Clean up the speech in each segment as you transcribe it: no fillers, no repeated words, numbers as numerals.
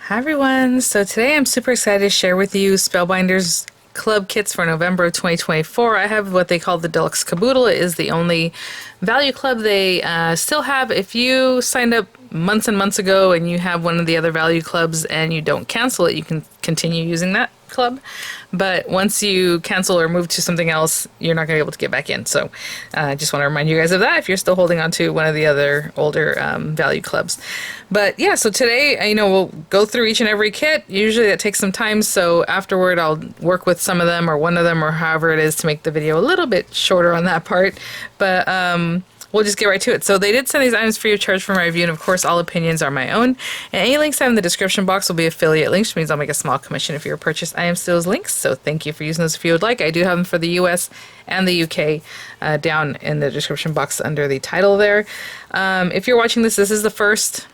Hi everyone! So today I'm super excited to share with you Spellbinders club kits for November of 2024. I have what they call the Deluxe Caboodle. It is the only value club they still have. If you signed up months and months ago and you have one of the other value clubs and you don't cancel it, you can continue using that club. But once you cancel or move to something else, you're not going to be able to get back in. So I just want to remind you guys of that if you're still holding on to one of the other older value clubs. But yeah, so today, we'll go through each and every kit. Usually that takes some time, so afterward I'll work with some of them or one of them or however it is to make the video a little bit shorter on that part. But we'll just get right to it. So they did send these items free of charge for my review, and of course all opinions are my own. And any links I have in the description box will be affiliate links, which means I'll make a small commission if you purchase items to those links. So thank you for using those if you would like. I do have them for the US and the UK down in the description box under the title there. If you're watching this is the first.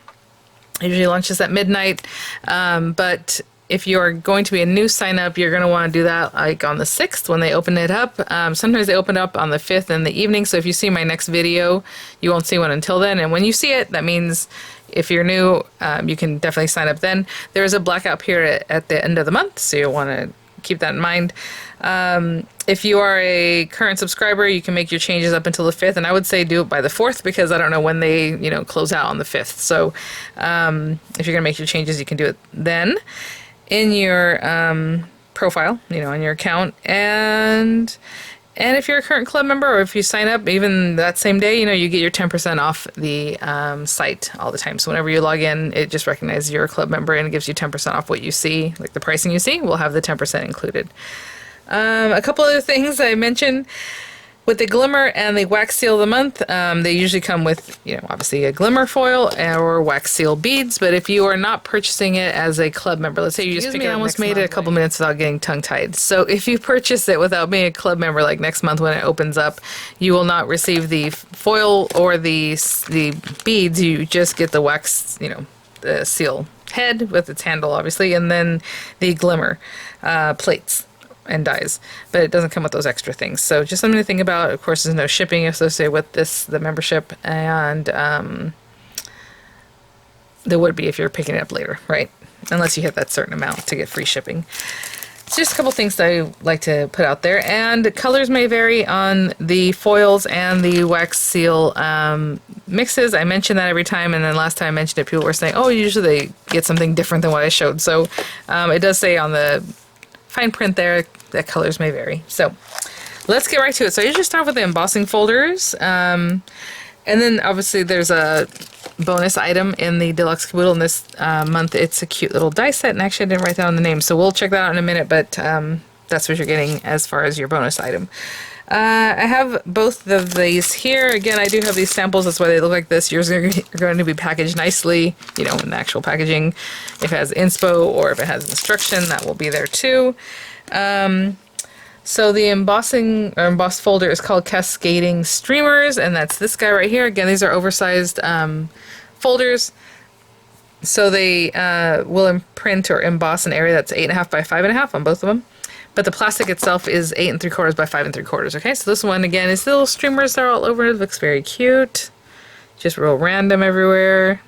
It usually launches at midnight, but if you're going to be a new sign up, you're going to want to do that like on the 6th when they open it up. Sometimes they open up on the 5th in the evening, so if you see my next video, you won't see one until then. And when you see it, that means if you're new, you can definitely sign up then. There is a blackout period at the end of the month, so you'll want to keep that in mind. If you are a current subscriber, you can make your changes up until the 5th, and I would say do it by the 4th because I don't know when they, close out on the 5th. So if you're going to make your changes, you can do it then in your profile, on your account. And if you're a current club member or if you sign up even that same day, you get your 10% off the site all the time. So whenever you log in, it just recognizes you're a club member and it gives you 10% off what you see, like the pricing you see will have the 10% included. A couple other things I mentioned with the Glimmer and the wax seal of the month, they usually come with, obviously a Glimmer foil or wax seal beads. But if you are not purchasing it as a club member, let's say you just pick it up, I almost made it a couple minutes without getting tongue-tied. So if you purchase it without being a club member, like next month when it opens up, you will not receive the foil or the beads. You just get the wax, the seal head with its handle, obviously, and then the Glimmer plates and dies, but it doesn't come with those extra things. So just something to think about. Of course, there's no shipping associated with the membership, and there would be if you're picking it up later, right? Unless you hit that certain amount to get free shipping. It's just a couple things that I like to put out there, and colors may vary on the foils and the wax seal mixes. I mention that every time, and then last time I mentioned it, people were saying, oh, usually they get something different than what I showed. So it does say on the fine print there that colors may vary. So let's get right to it. So I usually start with the embossing folders, and then obviously there's a bonus item in the Deluxe Caboodle in this month. It's a cute little die set, and actually I didn't write down the name, so we'll check that out in a minute, but that's what you're getting as far as your bonus item. I have both of these here. Again, I do have these samples, that's why they look like this. Yours are going to be packaged nicely, in the actual packaging. If it has inspo or if it has instruction, that will be there too. So the embossing or embossed folder is called Cascading Streamers, and that's this guy right here. Again, these are oversized folders. So they will imprint or emboss an area that's 8.5 by 5.5 on both of them. But the plastic itself is 8 3/4 by 5 3/4. Okay, so this one again is the little streamers that are all over. It looks very cute. Just real random everywhere.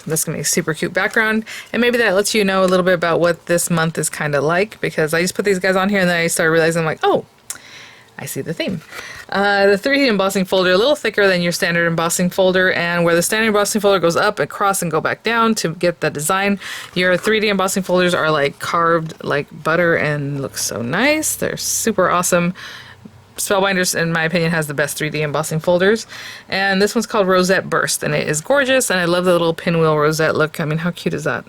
That's gonna be a super cute background, and maybe that lets you know a little bit about what this month is kind of like, because I just put these guys on here and then I started realizing, like, oh, I see the theme. The 3D embossing folder, a little thicker than your standard embossing folder, and where the standard embossing folder goes up, across, and go back down to get the design, your 3D embossing folders are like carved like butter and look so nice. They're super awesome. Spellbinders, in my opinion, has the best 3D embossing folders, and this one's called Rosette Burst, and it is gorgeous, and I love the little pinwheel rosette look. I mean, how cute is that?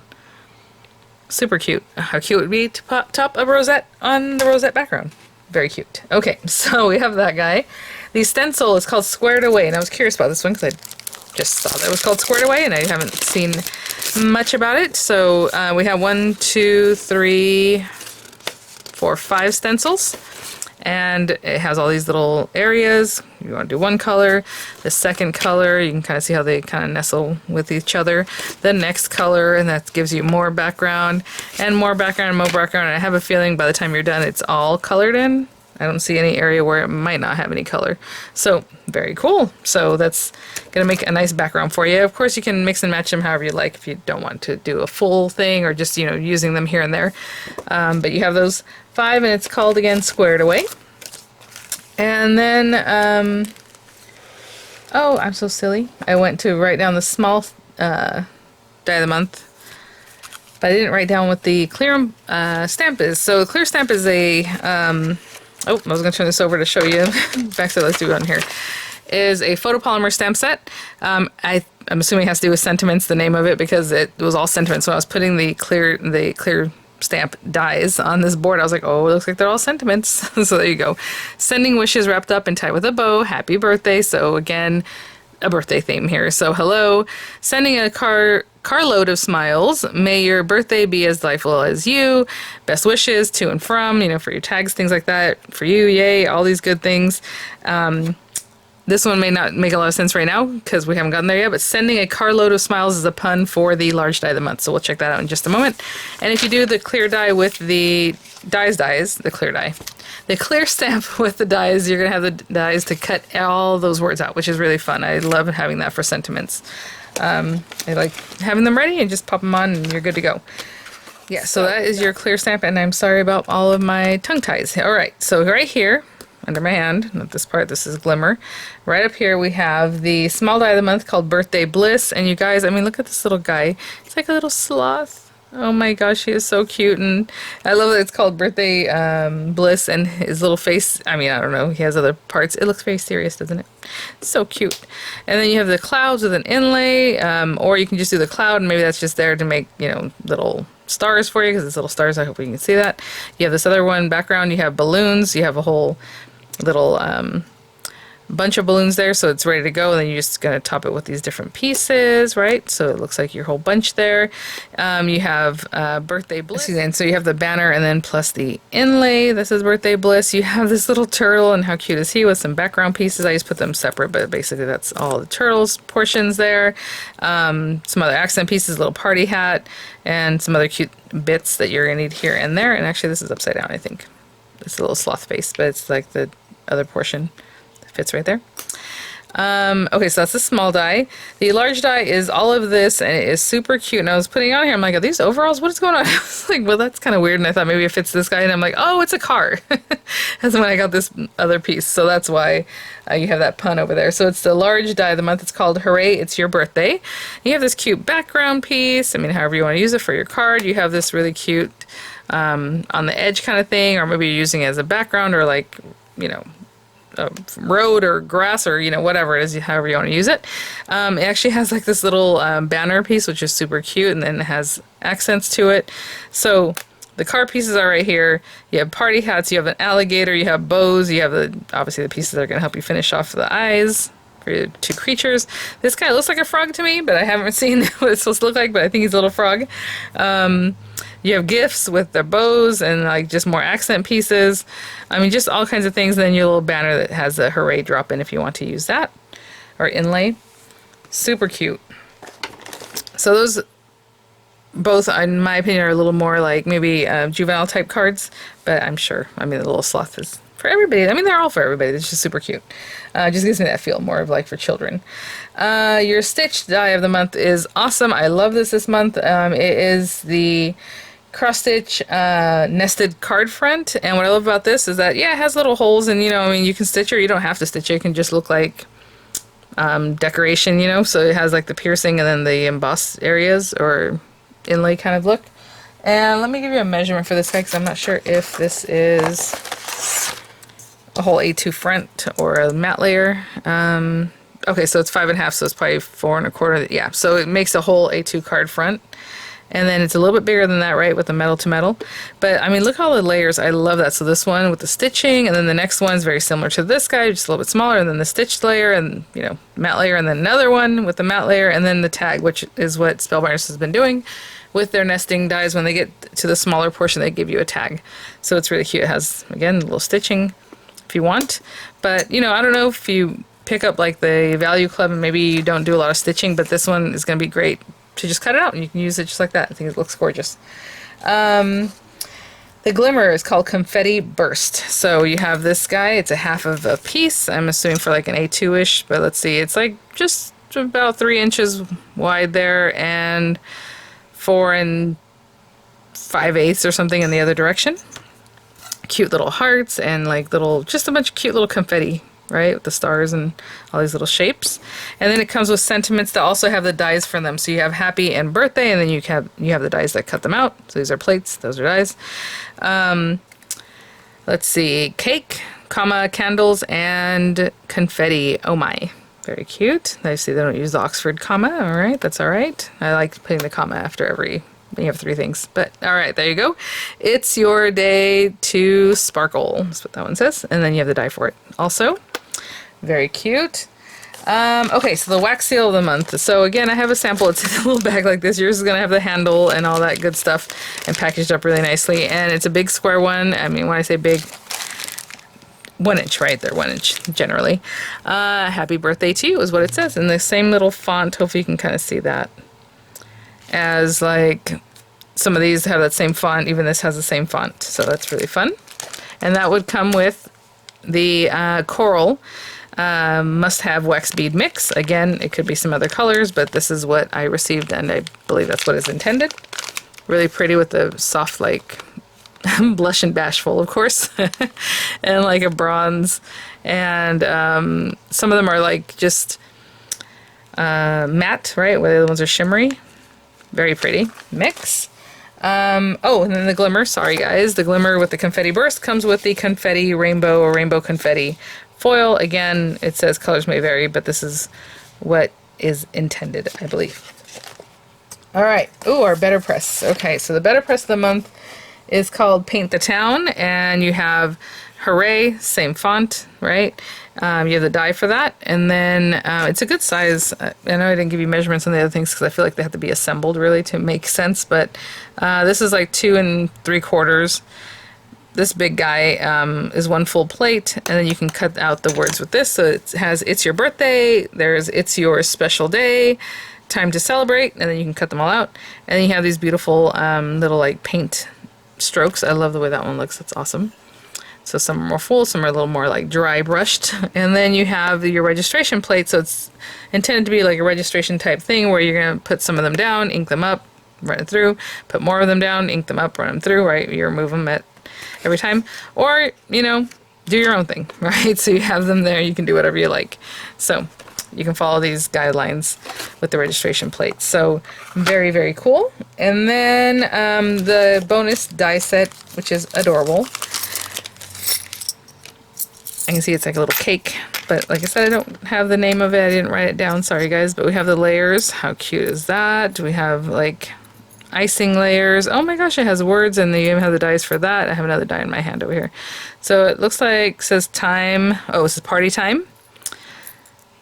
Super cute. How cute it would be to top a rosette on the rosette background. Very cute. Okay, so we have that guy. The stencil is called Squared Away, and I was curious about this one because I just saw that it was called Squared Away, and I haven't seen much about it. So we have 1, 2, 3, 4, 5 stencils, and it has all these little areas. You want to do one color, the second color, you can kind of see how they kind of nestle with each other. The next color, and that gives you more background, and more background, and more background. And I have a feeling by the time you're done, it's all colored in. I don't see any area where it might not have any color. So very cool. So that's gonna make a nice background for you. Of course, you can mix and match them however you like if you don't want to do a full thing or just, you know, using them here and there. But you have those 5, and it's called again Squared Away. And then, oh, I'm so silly. I went to write down the small die of the month, but I didn't write down what the clear stamp is. So clear stamp is a, oh, I was going to turn this over to show you. Back to let's do it on here. Is a photopolymer stamp set. I'm assuming it has to do with sentiments, the name of it, because it was all sentiments. When I was putting the clear stamp dies on this board, I was like, oh, it looks like they're all sentiments. So there you go. Sending wishes wrapped up and tied with a bow. Happy birthday. So again, a birthday theme here. So hello, sending a carload of smiles. May your birthday be as delightful as you. Best wishes to and from, you know, for your tags, things like that. For you, yay, all these good things. This one may not make a lot of sense right now because we haven't gotten there yet, but sending a carload of smiles is a pun for the large die of the month. So we'll check that out in just a moment. And if you do the clear die with the the clear stamp with the dies, you're going to have the dies to cut all those words out, which is really fun. I love having that for sentiments. I like having them ready and just pop them on and you're good to go. Yeah, so that is your clear stamp, and I'm sorry about all of my tongue ties. All right, so right here, under my hand, not this part, this is Glimmer. Right up here we have the small die of the month called Birthday Bliss, and you guys, I mean, look at this little guy. It's like a little sloth. Oh my gosh, he is so cute, and I love that it's called Birthday Bliss, and his little face, I mean, I don't know, he has other parts. It looks very serious, doesn't it? It's so cute. And then you have the clouds with an inlay, or you can just do the cloud, and maybe that's just there to make, you know, little stars for you, because it's little stars. I hope you can see that. You have this other one background, you have balloons, you have a whole little bunch of balloons there, so it's ready to go, and then you're just going to top it with these different pieces, right? So it looks like your whole bunch there. You have Birthday Bliss, and so you have the banner and then plus the inlay. This is Birthday Bliss. You have this little turtle, and how cute is he, with some background pieces. I just put them separate, but basically that's all the turtles portions there. Some other accent pieces, little party hat, and some other cute bits that you're going to need here and there. And actually this is upside down, I think. It's a little sloth face, but it's like the other portion fits right there. Okay, so that's the small die. The large die is all of this, and it is super cute. And I was putting it on here, I'm like, are these overalls? What is going on? I was like, well, that's kind of weird. And I thought maybe it fits this guy. And I'm like, oh, it's a car. That's when I got this other piece. So that's why you have that pun over there. So it's the large die of the month. It's called Hooray, It's Your Birthday. You have this cute background piece. I mean, however you want to use it for your card. You have this really cute on the edge kind of thing, or maybe you're using it as a background, or like, you know, road or grass, or, you know, whatever it is, however you want to use it. It actually has like this little banner piece, which is super cute, and then it has accents to it. So the card pieces are right here. You have party hats, you have an alligator, you have bows, you have obviously the pieces that are going to help you finish off the eyes for your two creatures. This guy looks like a frog to me, but I haven't seen what it's supposed to look like, but I think he's a little frog. You have gifts with the bows and like just more accent pieces. I mean, just all kinds of things. And then your little banner that has a hooray drop in if you want to use that, or inlay. Super cute. So those both, in my opinion, are a little more like maybe juvenile type cards, but I'm sure, I mean, the little sloth is for everybody. I mean, they're all for everybody. It's just super cute. Just gives me that feel more of like for children. Your stitch die of the month is awesome. I love this month. It is the cross stitch nested card front, and what I love about this is that, yeah, it has little holes, and, you know, I mean, you can stitch it or you don't have to stitch it. It can just look like decoration, you know, so it has like the piercing and then the embossed areas or inlay kind of look. And let me give you a measurement for this guy, because I'm not sure if this is a whole A2 front or a matte layer. Okay, so it's 5.5, so it's probably 4 1/4. Yeah, so it makes a whole A2 card front. And then it's a little bit bigger than that, right, with the metal to metal. But, I mean, look at all the layers. I love that. So this one with the stitching, and then the next one's very similar to this guy, just a little bit smaller, and then the stitched layer, and, you know, matte layer, and then another one with the matte layer, and then the tag, which is what Spellbinders has been doing with their nesting dies. When they get to the smaller portion, they give you a tag. So it's really cute. It has, again, a little stitching if you want. But, you know, I don't know if you pick up, like, the Value Club and maybe you don't do a lot of stitching, but this one is going to be great to just cut it out, and you can use it just like that. I think it looks gorgeous. The Glimmer is called Confetti Burst. So you have this guy, it's a half of a piece, I'm assuming for like an A2-ish, but let's see, it's like just about 3 inches wide there and 4 5/8 or something in the other direction. Cute little hearts and like little, just a bunch of cute little confetti, right, with the stars and all these little shapes. And then it comes with sentiments that also have the dies for them. So you have happy and birthday, and then you have the dies that cut them out. So these are plates, those are dies. Let's see, cake, comma, candles, and confetti. Oh my, very cute. I see they don't use the Oxford comma. All right, that's all right. I like putting the comma after every, you have 3 things. But all right, there you go. It's your day to sparkle. That's what that one says. And then you have the die for it also. Very cute. Okay, so the wax seal of the month. So again, I have a sample. It's in a little bag like this. Yours is going to have the handle and all that good stuff and packaged up really nicely. And it's a big square one. I mean, when I say big, 1 inch, right? They're 1 inch generally. Happy birthday to you is what it says in the same little font. Hopefully you can kind of see that. As like some of these have that same font. Even this has the same font. So that's really fun. And that would come with the coral must-have wax bead mix. Again, it could be some other colors, but this is what I received, and I believe that's what is intended. Really pretty with the soft, like, blush and bashful, of course, and like a bronze. And some of them are like just matte, right? Where the other ones are shimmery. Very pretty mix. Oh, and then the Glimmer. Sorry, guys. The Glimmer with the confetti burst comes with the confetti rainbow or rainbow confetti foil. Again, it says colors may vary, but this is what is intended, I believe. All right. Ooh, our BetterPress. Okay, so the BetterPress of the month is called Paint the Town, and you have Hooray, same font, right? You have the die for that, and then it's a good size. I know I didn't give you measurements on the other things because I feel like they have to be assembled really to make sense, but this is like 2 3/4. This big guy is 1 full plate, and then you can cut out the words with this. So it has "It's your birthday," there's "It's your special day," "Time to celebrate," and then you can cut them all out. And then you have these beautiful little like paint strokes. I love the way that one looks. That's awesome. So some are more full, some are a little more like dry brushed. And then you have your registration plate. So it's intended to be like a registration type thing where you're going to put some of them down, ink them up, run it through, put more of them down, ink them up, run them through, right? You remove them at every time. Or, you know, do your own thing, right? So you have them there, you can do whatever you like. So you can follow these guidelines with the registration plate. So very, very cool. And then the bonus die set, which is adorable. I can see it's like a little cake, but like I said, I don't have the name of it. I didn't write it down. Sorry, guys. But we have the layers. How cute is that? We have like icing layers. Oh my gosh, it has words, and then you even have the dies for that. I have another die in my hand over here. So it looks like it says time. Oh, this is party time.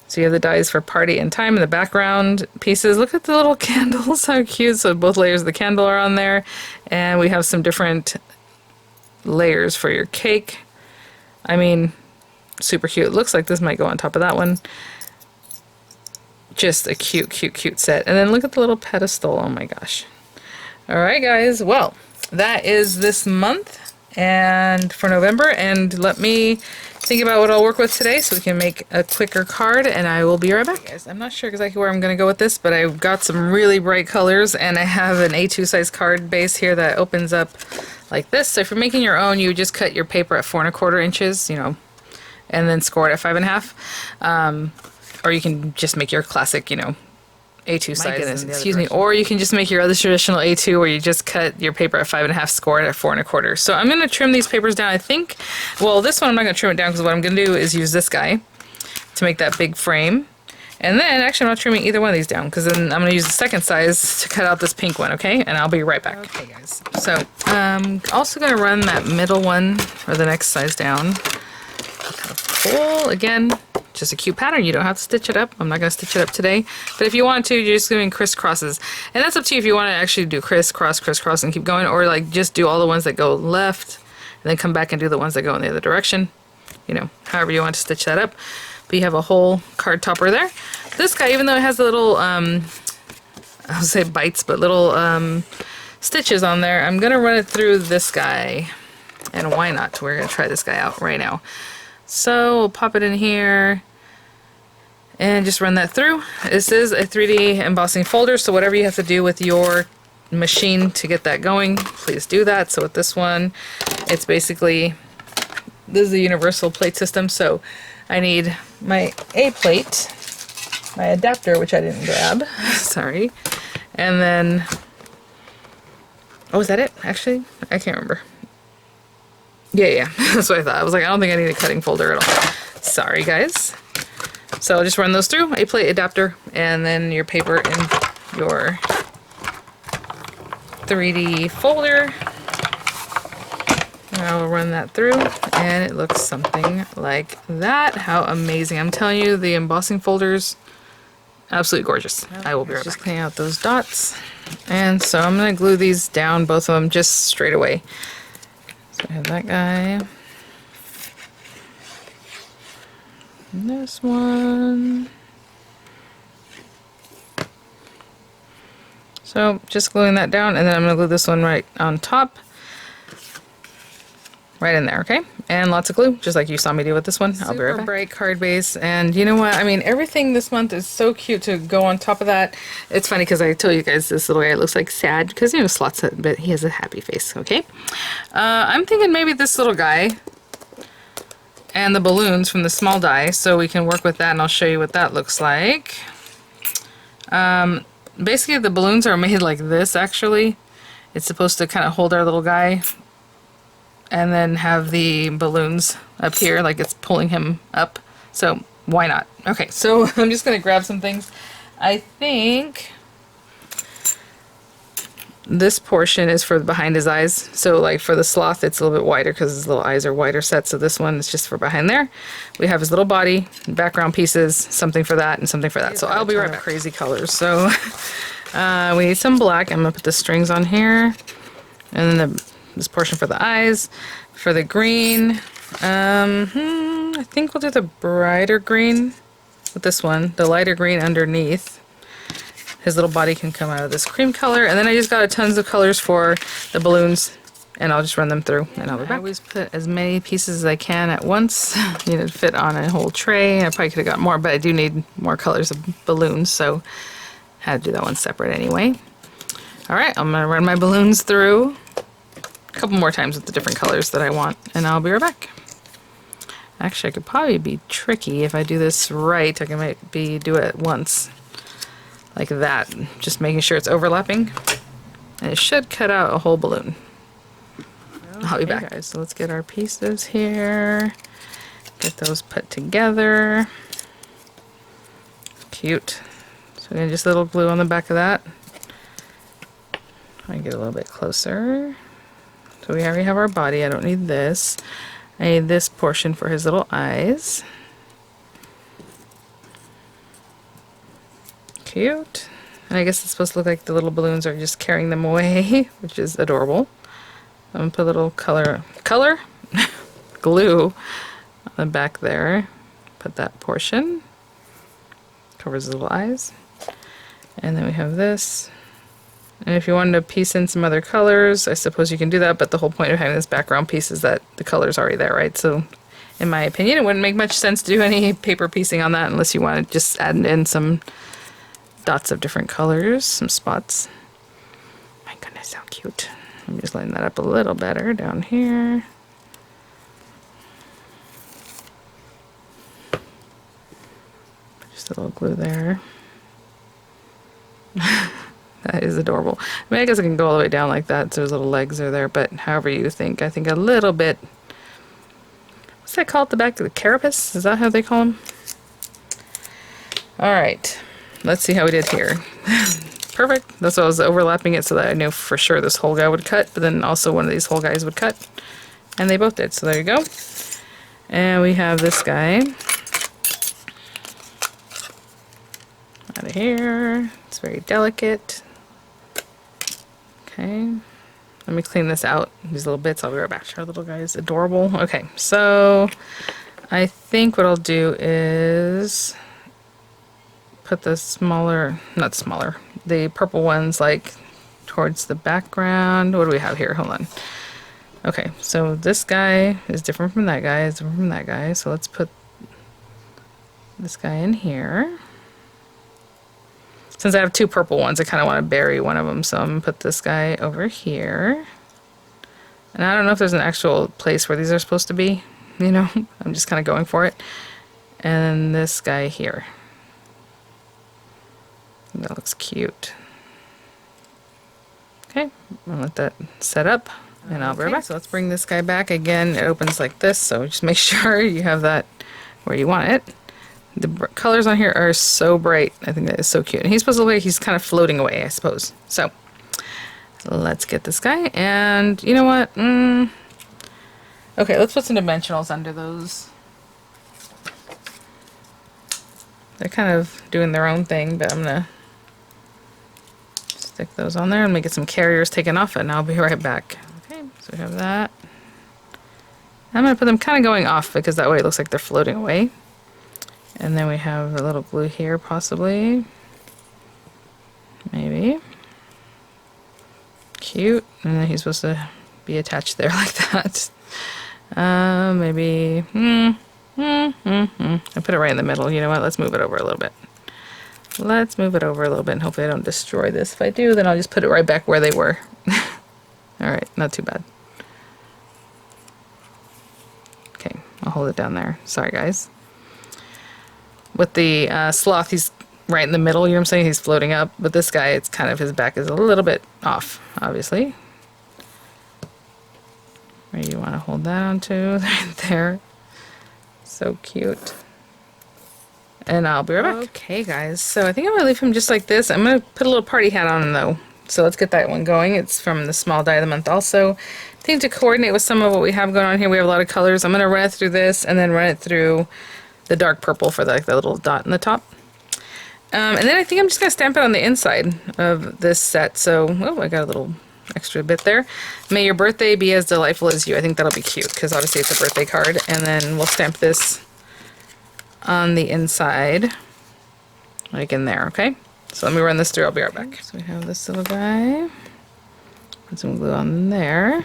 So you have the dies for party and time in the background pieces. Look at the little candles. How cute. So both layers of the candle are on there. And we have some different layers for your cake. I mean, super cute. It looks like this might go on top of that one. Just a cute, cute, cute set. And then look at the little pedestal. Oh my gosh. All right, guys. Well, that is this month and for November. And let me think about what I'll work with today so we can make a quicker card, and I will be right back. Guys, I'm not sure exactly where I'm going to go with this, but I've got some really bright colors, and I have an A2 size card base here that opens up like this. So if you're making your own, you just cut your paper at 4 1/4 inches, you know, and then score it at 5 1/2. Or you can just make your classic, you know, A2 size. Excuse me. Or you can just make your other traditional A2 where you just cut your paper at 5 1/2, score it at 4 1/4. So I'm going to trim these papers down. I think, well, this one I'm not going to trim it down because what I'm going to do is use this guy to make that big frame. And then, actually, I'm not trimming either one of these down because then I'm going to use the second size to cut out this pink one, okay? And I'll be right back. Okay, guys. So I'm also going to run that middle one or the next size down. Kind of pull, again, just a cute pattern. You don't have to stitch it up. I'm not going to stitch it up today. But if you want to, you're just doing crisscrosses. And that's up to you if you want to actually do crisscross, crisscross, and keep going. Or like just do all the ones that go left and then come back and do the ones that go in the other direction. You know, however you want to stitch that up. But you have a whole card topper there. This guy, even though it has the little, I'll say bites, but little stitches on there. I'm gonna run it through this guy, and why not? We're gonna try this guy out right now. So we'll pop it in here and just run that through. This is a 3D embossing folder, so whatever you have to do with your machine to get that going, please do that. So with this one, it's basically, this is a universal plate system, so I need my A plate, my adapter, which I didn't grab, sorry, and then, oh, is that it, actually? I can't remember. Yeah, that's what I thought. I was like, I don't think I need a cutting folder at all. Sorry, guys. So I'll just run those through, A plate, adapter, and then your paper and your 3D folder. I'll run that through, and it looks something like that. How amazing. I'm telling you, the embossing folders, absolutely gorgeous. I will be right back. Just clean out those dots. And so I'm going to glue these down, both of them, just straight away. So I have that guy. And this one. So just gluing that down, and then I'm going to glue this one right on top. Right in there, okay? And lots of glue, just like you saw me do with this one. I'll be right back. Super bright card base, and you know what? I mean, everything this month is so cute to go on top of that. It's funny because I told you guys this little guy looks like sad because, you know, slots it, but he has a happy face, okay? I'm thinking maybe this little guy and the balloons from the small die, so we can work with that, and I'll show you what that looks like. Basically, the balloons are made like this, actually. It's supposed to kind of hold our little guy, and then have the balloons up here, like it's pulling him up. So why not? Okay, so I'm just gonna grab some things. I think this portion is for behind his eyes. So like for the sloth, it's a little bit wider because his little eyes are wider set. So this one is just for behind there. We have his little body, background pieces, something for that and something for that. So I'll be right back. Crazy colors. So we need some black. I'm gonna put the strings on here, and then this portion for the eyes. For the green, I think we'll do the brighter green with this one, the lighter green underneath. His little body can come out of this cream color, and then I just got tons of colors for the balloons, and I'll just run them through, and I'll be back. I always put as many pieces as I can at once. You know, to fit on a whole tray. I probably could have got more, but I do need more colors of balloons, so I had to do that one separate anyway. All right, I'm gonna run my balloons through a couple more times with the different colors that I want, and I'll be right back. Actually, I could probably be tricky if I do this right. I can maybe do it once, like that, just making sure it's overlapping, and it should cut out a whole balloon. Okay, I'll be back, guys. So let's get our pieces here, get those put together. Cute. So we're gonna just a little glue on the back of that. I get a little bit closer. So we already have our body. I don't need this. I need this portion for his little eyes. Cute. And I guess it's supposed to look like the little balloons are just carrying them away, which is adorable. I'm gonna put a little glue on the back there. Put that portion. Covers his little eyes. And then we have this. And if you wanted to piece in some other colors, I suppose you can do that, but the whole point of having this background piece is that the color's already there, right? So, in my opinion, it wouldn't make much sense to do any paper piecing on that unless you want to just add in some dots of different colors, some spots. My goodness, how cute. I'm just lining that up a little better down here. Just a little glue there. That is adorable. I mean, I guess I can go all the way down like that so his little legs are there, but however you think. I think a little bit... What's that called at the back? The carapace? Is that how they call them? Alright. Let's see how we did here. Perfect. That's why I was overlapping it so that I knew for sure this whole guy would cut, but then also one of these whole guys would cut. And they both did, so there you go. And we have this guy. Out of here. It's very delicate. Okay, let me clean this out, these little bits. I'll be right back. Our little guy is adorable. Okay, so I think what I'll do is put the smaller, not smaller, the purple ones like towards the background. What do we have here? Hold on. Okay, so this guy is different from that guy, is different from that guy. So let's put this guy in here. Since I have two purple ones, I kind of want to bury one of them. So I'm going to put this guy over here. And I don't know if there's an actual place where these are supposed to be. You know, I'm just kind of going for it. And this guy here. That looks cute. Okay, I'll let that set up. And I'll be right back. So let's bring this guy back again. It opens like this, so just make sure you have that where you want it. The colors on here are so bright. I think that is so cute. And he's supposed to look like he's kind of floating away, I suppose. So let's get this guy. And you know what? Okay, let's put some dimensionals under those. They're kind of doing their own thing, but I'm gonna stick those on there and get some carriers taken off it, and I'll be right back. Okay, so we have that. I'm gonna put them kind of going off because that way it looks like they're floating away. And then we have a little glue here, possibly. Maybe. Cute. And then he's supposed to be attached there like that. Maybe. I put it right in the middle. You know what? Let's move it over a little bit. Let's move it over a little bit, and hopefully I don't destroy this. If I do, then I'll just put it right back where they were. Alright, not too bad. Okay, I'll hold it down there. Sorry, guys. With the sloth, he's right in the middle, you know what I'm saying? He's floating up. But this guy, it's kind of, his back is a little bit off, obviously. Where you want to hold that onto, right there. So cute. And I'll be right back. Okay, guys, so I think I'm going to leave him just like this. I'm going to put a little party hat on him, though. So let's get that one going. It's from the Small Die of the Month also. I think to coordinate with some of what we have going on here, we have a lot of colors. I'm going to run it through this and then run it through the dark purple for the little dot in the top. And then I think I'm just going to stamp it on the inside of this set. So, oh, I got a little extra bit there. May your birthday be as delightful as you. I think that'll be cute because obviously it's a birthday card. And then we'll stamp this on the inside, like in there, okay? So let me run this through. I'll be right back. So we have this little guy. Put some glue on there.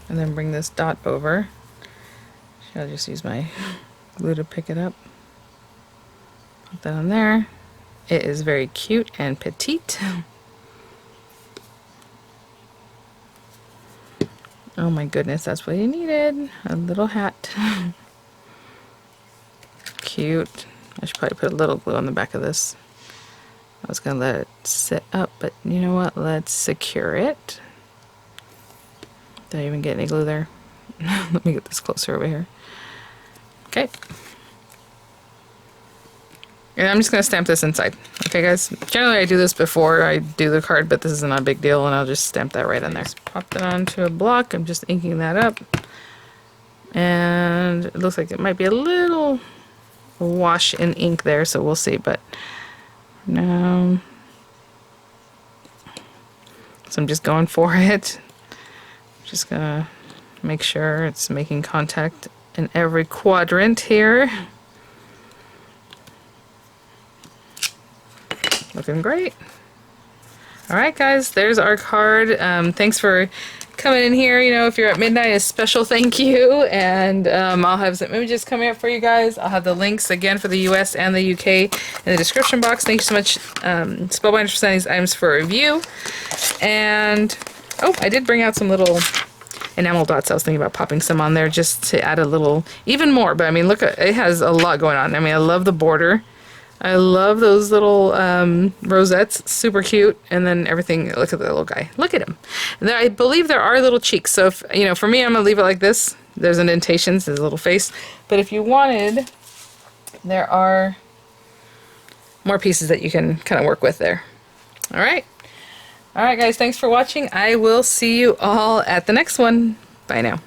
And then bring this dot over. I'll just use my glue to pick it up. Put that on there. It is very cute and petite. Oh my goodness, that's what you needed. A little hat. Cute. I should probably put a little glue on the back of this. I was going to let it sit up, but you know what? Let's secure it. Did I even get any glue there? Let me get this closer over here. Okay. And I'm just going to stamp this inside. Okay, guys? Generally, I do this before I do the card, but this is not a big deal, and I'll just stamp that right in there. Just pop that onto a block. I'm just inking that up. And it looks like it might be a little wash in ink there, so we'll see, but no. So I'm just going for it. Just gonna make sure it's making contact in every quadrant here. Looking great. Alright guys, there's our card. Thanks for coming in here. You know, if you're at midnight, a special thank you. And I'll have some images coming up for you guys. I'll have the links again for the US and the UK in the description box. Thank you so much, Spellbinders, for sending these items for review. And oh, I did bring out some little enamel dots. I was thinking about popping some on there just to add a little, even more. But I mean, look, it has a lot going on. I mean, I love the border. I love those little rosettes, super cute, and then everything. Look at the little guy. Look at him. There, I believe there are little cheeks. So if, you know, for me, I'm gonna leave it like this. There's indentations, there's a little face. But if you wanted, there are more pieces that you can kind of work with there. All right, guys. Thanks for watching. I will see you all at the next one. Bye now.